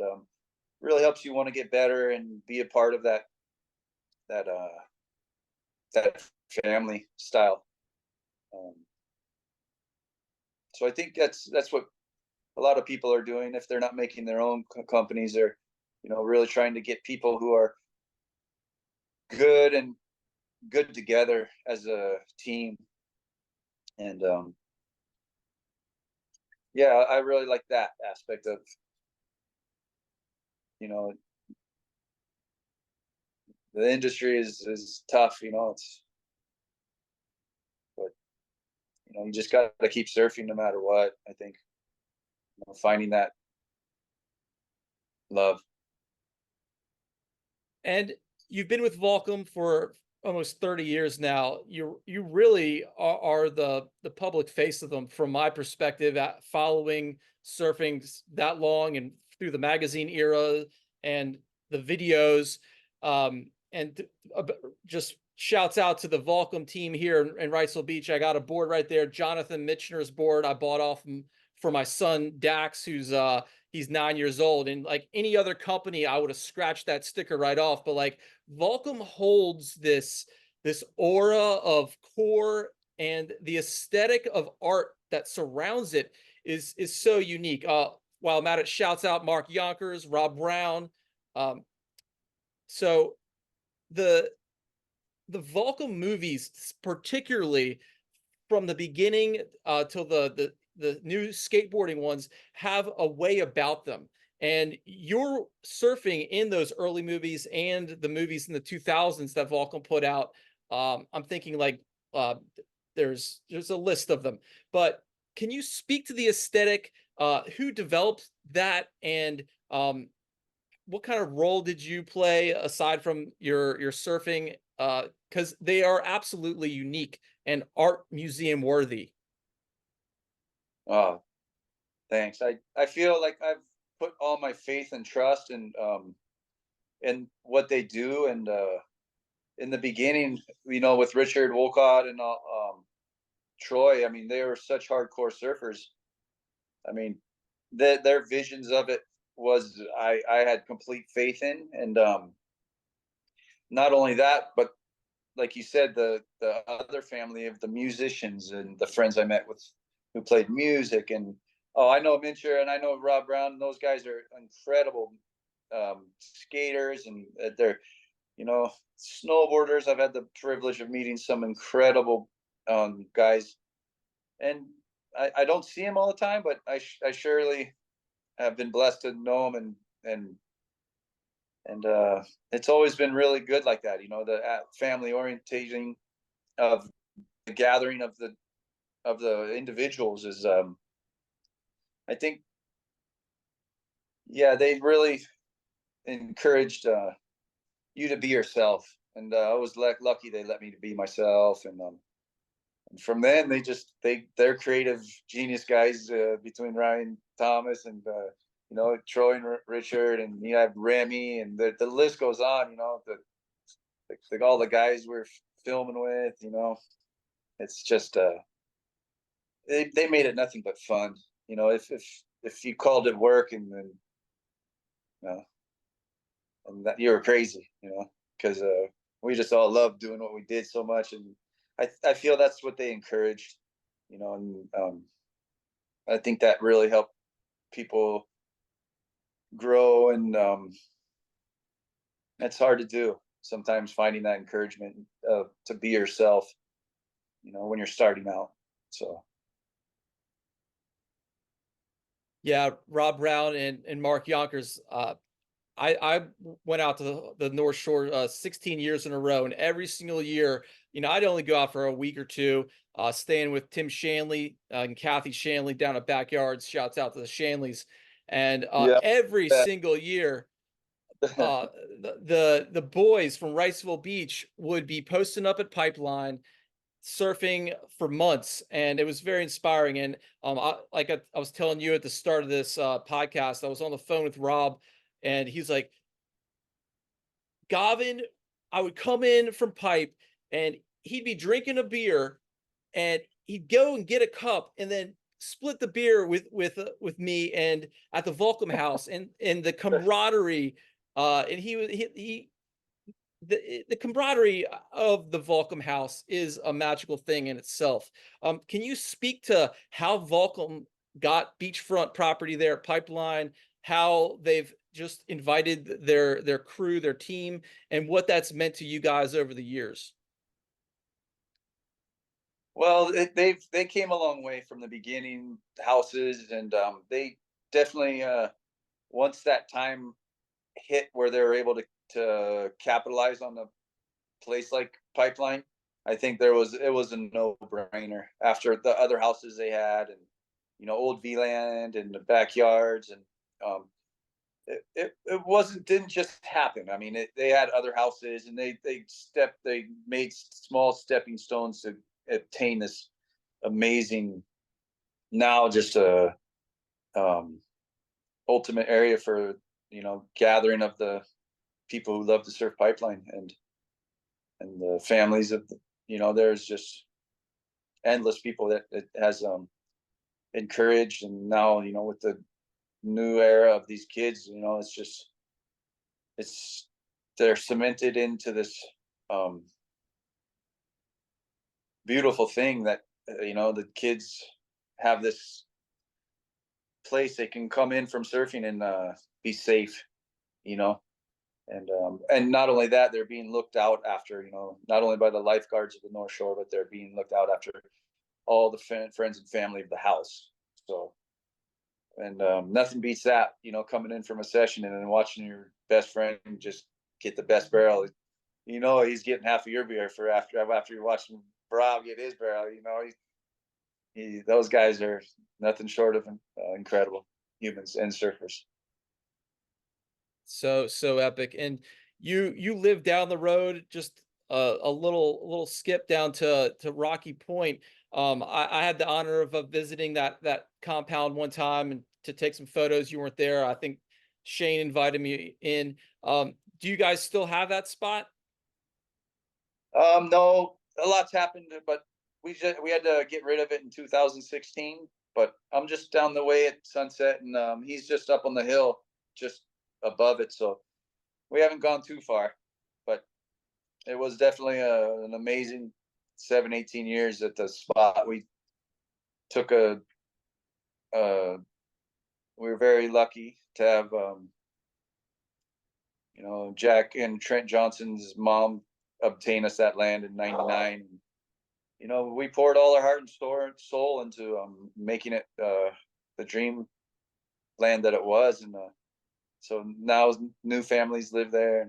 really helps you want to get better and be a part of that that family style. Um, so I think that's what a lot of people are doing. If they're not making their own companies, they're, you know, really trying to get people who are good and good together as a team. And yeah, I really like that aspect of, you know, the industry is tough, you know, but you know, you just got to keep surfing no matter what. I think, you know, finding that love. And you've been with Volcom for almost 30 years now. You really are the public face of them, from my perspective, at following surfing that long and through the magazine era and the videos. And just shouts out to the Volcom team here in Wrightsville Beach. I got a board right there, Jonathan Mitchner's board. I bought off him for my son Dax, who's he's 9 years old. And like any other company, I would have scratched that sticker right off. But like Volcom holds this aura of core, and the aesthetic of art that surrounds it is so unique. While I'm at it, shouts out Mark Yonkers, Rob Brown. Um, so the the Volcom movies, particularly from the beginning till the new skateboarding ones, have a way about them. And you're surfing in those early movies and the movies in the 2000s that Volcom put out. I'm thinking like uh, there's a list of them, but can you speak to the aesthetic? Who developed that, and what kind of role did you play aside from your surfing? Because they are absolutely unique and art museum worthy. Oh, thanks. I feel like I've put all my faith and trust in what they do. And in the beginning, with Richard Wolcott and Troy, I mean, they were such hardcore surfers. I mean, their visions of it was I had complete faith in. And not only that, but like you said, the other family of the musicians and the friends I met with who played music. And I know Mincher and I know Rob Brown. Those guys are incredible skaters, and they're snowboarders. I've had the privilege of meeting some incredible guys, and I don't see them all the time, but I surely have been blessed to know them. And it's always been really good like that. The family orientation of the gathering of the individuals is I think, yeah, they really encouraged you to be yourself. And I was lucky they let me to be myself. And from then they're creative genius guys, between Ryan Thomas and Troy and Richard, and you have Remy, and the list goes on. All the guys we're filming with. It's just they made it nothing but fun. If you called it work, and then and that you were crazy, because we just all loved doing what we did so much. And I feel that's what they encouraged. And I think that really helped people grow. And it's hard to do sometimes, finding that encouragement to be yourself, when you're starting out. So Yeah, Rob Brown and Mark Yonkers. I went out to the North Shore 16 years in a row, and every single year, I'd only go out for a week or two, staying with Tim Shanley and Kathy Shanley down at Backyards. Shouts out to the Shanleys. And yeah. every single year, the boys from Riceville Beach would be posting up at Pipeline, surfing for months, and it was very inspiring. And I was telling you at the start of this podcast, I was on the phone with Rob, and he's like, Gavin, I would come in from Pipe, and he'd be drinking a beer, and he'd go and get a cup, and then split the beer with me and at the Volcom house, and the camaraderie, and he the camaraderie of the Volcom house is a magical thing in itself. Can you speak to how Volcom got beachfront property there at Pipeline, how they've just invited their crew, their team, and what that's meant to you guys over the years? Well, they came a long way from the beginning houses. And they definitely, once that time hit where they were able to capitalize on the place like Pipeline, I think it was a no brainer after the other houses they had. And old V-Land and the Backyards. And it didn't just happen. I mean, they had other houses, and they made small stepping stones to obtain this amazing, now just a ultimate area for gathering of the people who love to surf Pipeline. And the families of there's just endless people that it has encouraged. And now with the new era of these kids. You know, it's they're cemented into this um, beautiful thing that you know, the kids have this place they can come in from surfing and be safe. You know, and not only that, they're being looked out after. You know, not only by the lifeguards of the North Shore, but they're being looked out after all the friends and family of the house. So, and nothing beats that, you know, coming in from a session and then watching your best friend just get the best barrel. You know, he's getting half of your beer for after you're watching Rob get his barrel. You know, those guys are nothing short of incredible humans and surfers. So epic. And you live down the road, just a little skip down to Rocky Point. I had the honor of visiting that compound one time and to take some photos. You weren't there. I think Shane invited me in. Do you guys still have that spot? No, a lot's happened, but we had to get rid of it in 2016. But I'm just down the way at Sunset, and he's just up on the hill, just above it. So we haven't gone too far, but it was definitely an amazing 18 years at the spot. We took we were very lucky to have, you know, Jack and Trent Johnson's mom obtain us that land in '99. You know, we poured all our heart and soul into making it the dream land that it was, and so now new families live there,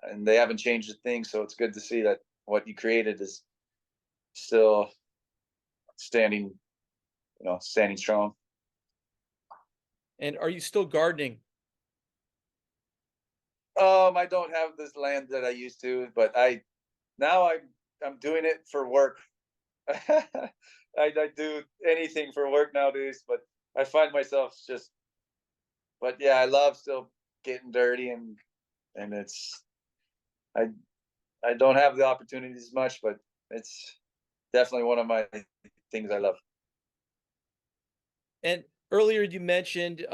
and they haven't changed a thing. So it's good to see that what you created is still standing, you know, standing strong. And are you still gardening? I don't have this land that I used to, but now I'm doing it for work. I do anything for work nowadays, but I find myself just, but yeah, I love still getting dirty, and it's, I I don't have the opportunities much, but it's definitely one of my things I love. And earlier you mentioned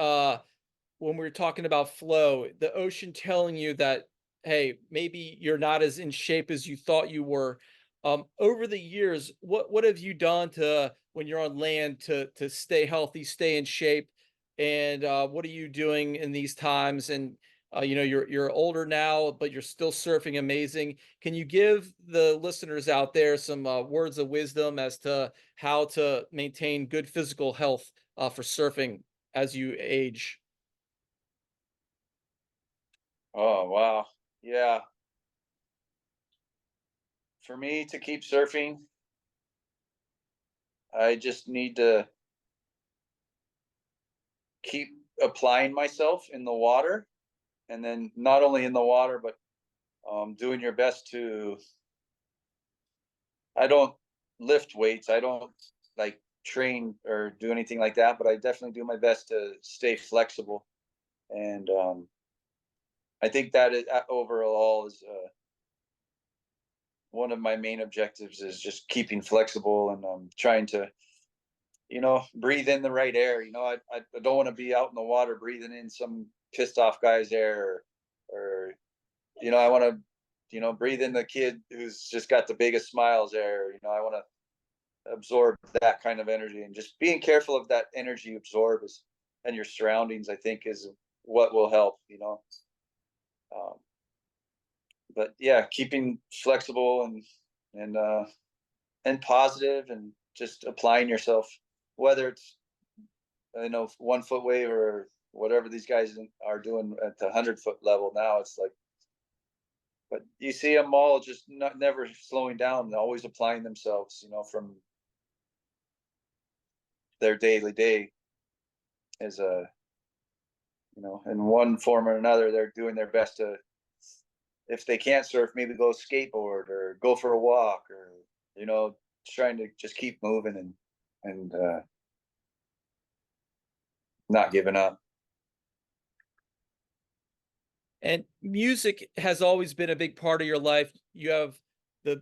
when we were talking about flow, the ocean telling you that, hey, maybe you're not as in shape as you thought you were. Over the years, what have you done to when you're on land to stay healthy, stay in shape, and what are you doing in these times? And you know, you're older now, but you're still surfing amazing. Can you give the listeners out there some words of wisdom as to how to maintain good physical health for surfing as you age? Oh wow, yeah. For me to keep surfing, I just need to keep applying myself in the water, and then not only in the water, but doing your best to. I don't lift weights. I don't like train or do anything like that, but I definitely do my best to stay flexible. And I think that is, overall is one of my main objectives is just keeping flexible and trying to, you know, breathe in the right air. You know, I don't want to be out in the water breathing in some pissed off guy's air, or you know, I want to, you know, breathe in the kid who's just got the biggest smiles air. You know, I want to absorb that kind of energy, and just being careful of that energy you absorb is, and your surroundings, I think, is what will help. You know, um, but yeah, keeping flexible and and positive, and just applying yourself, whether it's, you know, 1 foot wave or whatever these guys are doing at the 100 foot level now. It's like, but you see them all just never slowing down, always applying themselves, you know, from their daily day as a, you know, in one form or another, they're doing their best to, if they can't surf, maybe go skateboard or go for a walk, or, you know, trying to just keep moving and not giving up. And music has always been a big part of your life. You have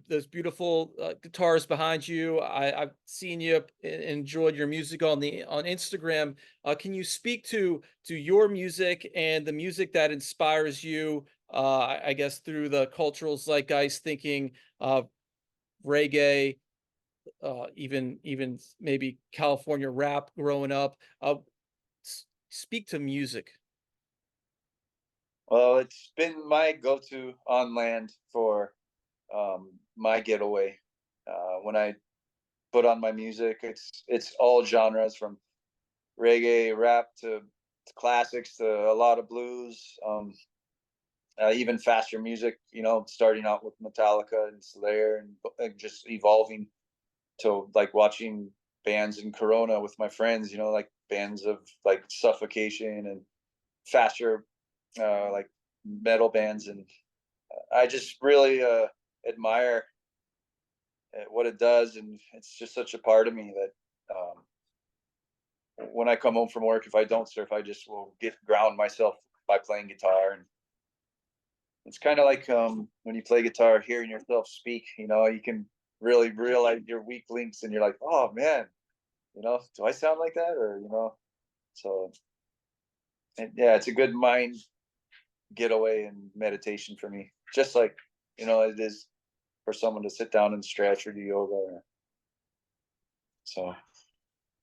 those beautiful guitars behind you. I've seen you enjoyed your music on Instagram. Can you speak to your music and the music that inspires you? I guess through the cultural zeitgeist, thinking reggae, even maybe California rap growing up. Speak to music. Well, it's been my go-to on land for my getaway. When I put on my music, it's all genres from reggae, rap to classics to a lot of blues, even faster music. You know, starting out with Metallica and Slayer, and just evolving to like watching bands in Corona with my friends. You know, like bands of like Suffocation and faster, like metal bands, and I just really admire what it does, and it's just such a part of me that when I come home from work, if I don't surf, I just will get ground myself by playing guitar. And it's kind of like when you play guitar, hearing yourself speak. You know, you can really realize your weak links, and you're like, oh man, you know, do I sound like that, or you know? So, and yeah, it's a good mind getaway and meditation for me, just like you know it is for someone to sit down and stretch or do yoga. So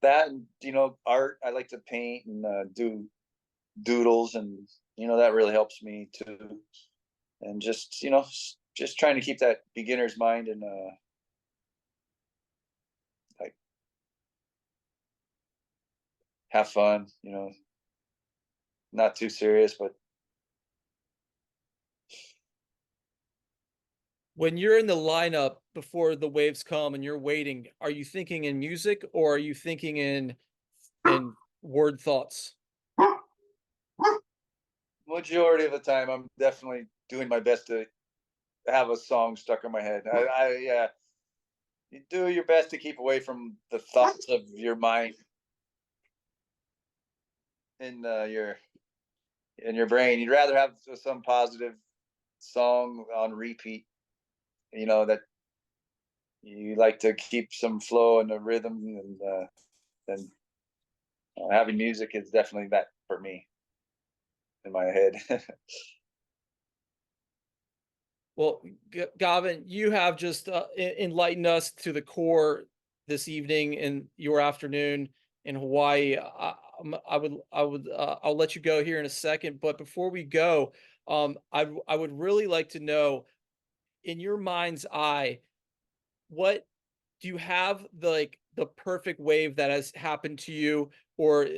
that, and you know, art. I like to paint and do doodles, and you know that really helps me too. And just you know, just trying to keep that beginner's mind and like have fun. You know, not too serious, but When you're in the lineup before the waves come and you're waiting, are you thinking in music or are you thinking in word thoughts? majority of the time, I'm definitely doing my best to have a song stuck in my head. I yeah, you do your best to keep away from the thoughts of your mind in your brain. You'd rather have some positive song on repeat, you know, that you like to keep some flow and a rhythm, and then having music is definitely that for me in my head. Well, Gavin, you have just enlightened us to the core this evening and your afternoon in Hawaii. I'll let you go here in a second, but before we go, I would really like to know, in your mind's eye, what do you have the perfect wave that has happened to you, or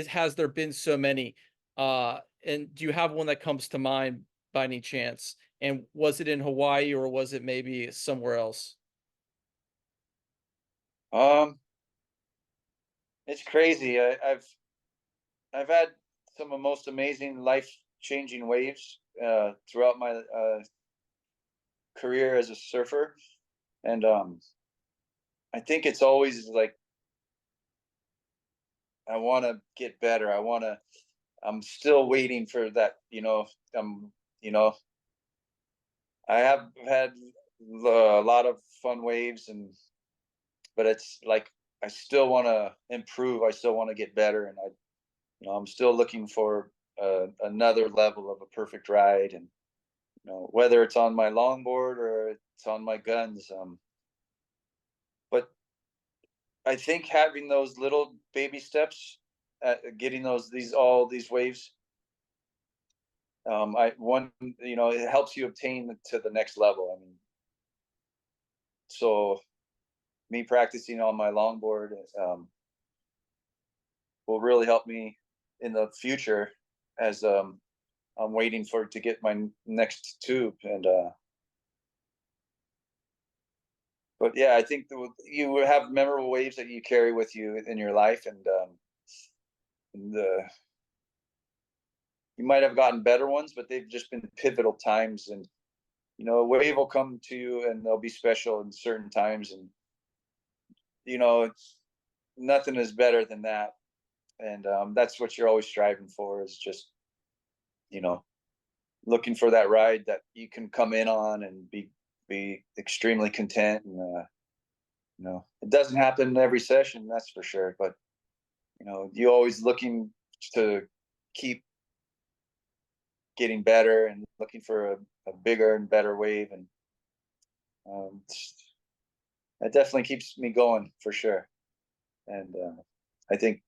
has there been so many? And do you have one that comes to mind by any chance? And was it in Hawaii or was it maybe somewhere else? um, it's crazy. I've had some of the most amazing life changing waves throughout my career as a surfer, and I think it's always like I want to get better. I'm still waiting for that. You know, you know, I have had a lot of fun waves, and but it's like I still want to improve. I still want to get better, and you know, I'm still looking for another level of a perfect ride, and you know, whether it's on my longboard or it's on my guns. But I think having those little baby steps at getting all these waves, I one you know, it helps you obtain to the next level. I mean, so me practicing on my longboard will really help me in the future as I'm waiting for to get my next tube. And but yeah, I think you have memorable waves that you carry with you in your life, and you might have gotten better ones, but they've just been pivotal times. And you know, a wave will come to you, and they'll be special in certain times, and you know, it's nothing is better than that. And that's what you're always striving for, is just you know, looking for that ride that you can come in on and be be extremely content. And it doesn't happen every session, that's for sure, but you're always looking to keep getting better and looking for a bigger and better wave. And um, that definitely keeps me going for sure. And I think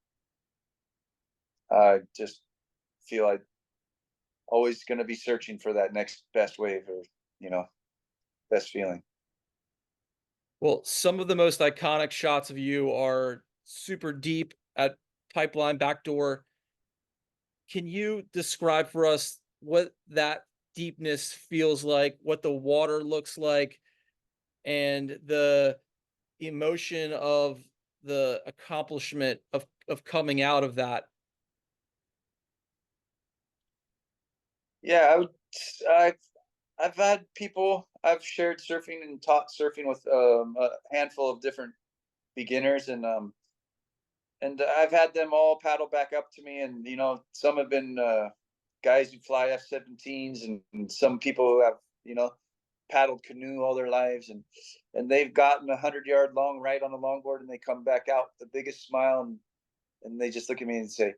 I just feel like always going to be searching for that next best wave, or best feeling. Well, some of the most iconic shots of you are super deep at pipeline backdoor. Can you describe for us what that deepness feels like, what the water looks like, and the emotion of the accomplishment of coming out of that? Yeah, I've I've had people, I've shared surfing and taught surfing with a handful of different beginners, and I've had them all paddle back up to me, and some have been guys who fly F-17s, and some people who have paddled canoe all their lives, and they've gotten 100-yard long right on the longboard, and they come back out with the biggest smile, and they just look at me and say,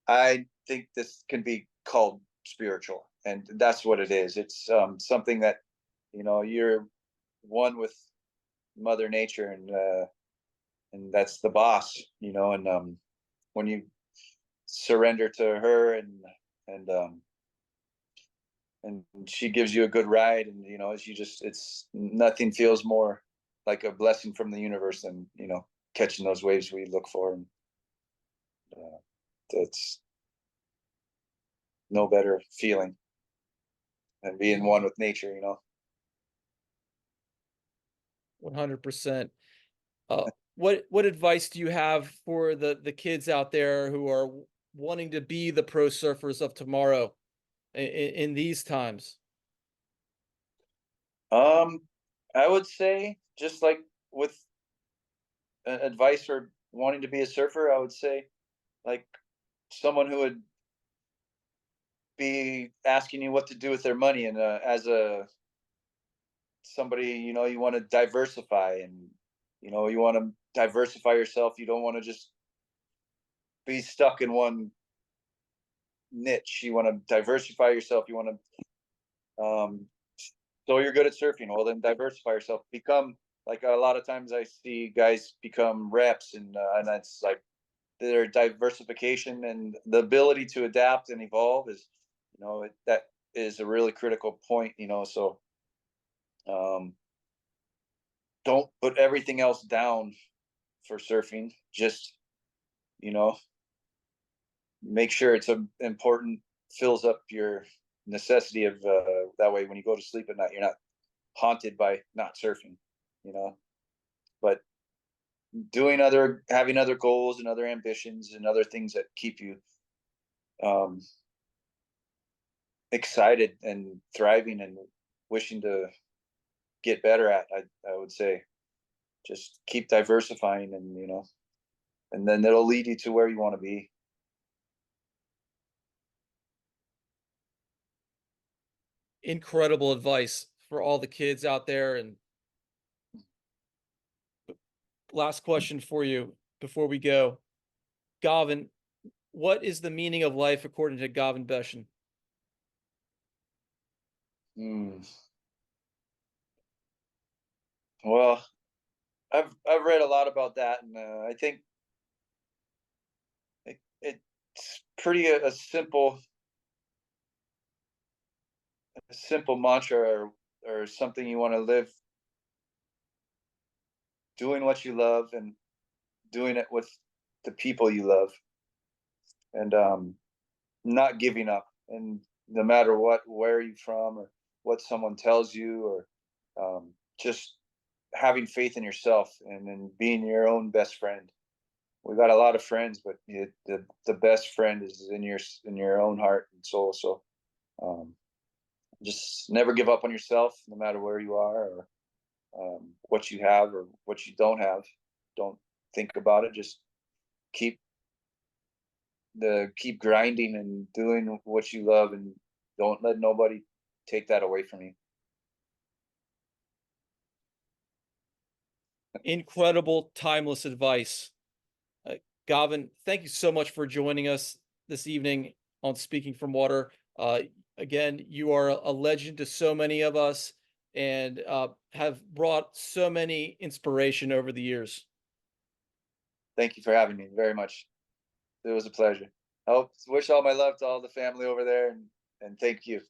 I think this can be called spiritual. And that's what it is. It's something that you're one with Mother Nature, and that's the boss. And when you surrender to her, and and she gives you a good ride, and you just, it's nothing feels more like a blessing from the universe than catching those waves we look for. And that's no better feeling than being one with nature. 100%. What advice do you have for the kids out there who are wanting to be the pro surfers of tomorrow in these times? um I would say, just like with advice for wanting to be a surfer, I would say, like, someone who would be asking you what to do with their money, and as a somebody, you want to diversify, and you want to diversify yourself. You don't want to just be stuck in one niche. You want to diversify yourself. You want to so you're good at surfing, well, then diversify yourself. Become, like, a lot of times I see guys become reps, and that's like their diversification, and the ability to adapt and evolve is, that is a really critical point. So um don't put everything else down for surfing. Just you know make sure it's a important, fills up your necessity of, that way when you go to sleep at night, you're not haunted by not surfing. you know but having other goals and other ambitions and other things that keep you um excited and thriving and wishing to get better at, I would say, just keep diversifying, and then it'll lead you to where you want to be. Incredible advice for all the kids out there. And last question for you before we go. Gavin, what is the meaning of life according to Gavin Beschen? Hmm. Well, I've read a lot about that, and I think it's pretty a simple mantra, or something you want to live, doing what you love and doing it with the people you love, and not giving up. And no matter where you're from, or what someone tells you, or just having faith in yourself, and then being your own best friend. We got a lot of friends, but the best friend is in your own heart and soul. So um, just never give up on yourself, no matter where you are, or what you have or what you don't have. Don't think about it. Just keep keep grinding and doing what you love, and don't let nobody take that away from you. incredible, timeless advice. Uh, Gavin, thank you so much for joining us this evening on Speaking from Water. Again, you are a legend to so many of us and have brought so many inspiration over the years. Thank you for having me very much. It was a pleasure. I wish all my love to all the family over there, and thank you.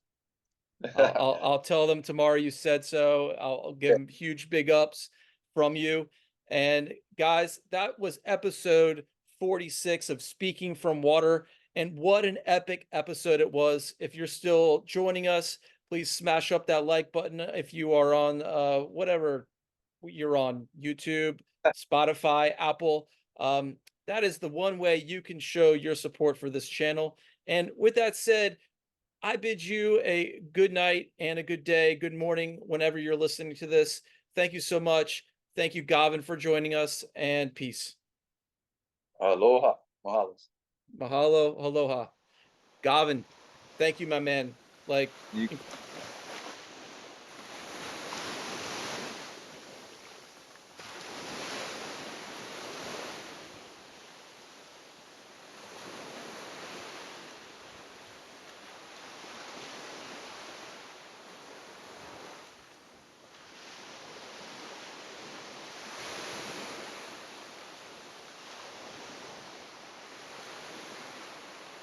I'll tell them tomorrow you said so. I'll give them huge big ups from you. And guys, that was episode 46 of Speaking from Water. And what an epic episode it was. If you're still joining us, please smash up that like button. If you are on whatever you're on, YouTube, Spotify, Apple, um, that is the one way you can show your support for this channel. And with that said, I bid you a good night and a good day, good morning, whenever you're listening to this. Thank you so much. Thank you, Gavin, for joining us, and peace. Aloha. Mahalos. Mahalo, aloha. Gavin, thank you, my man. Like, You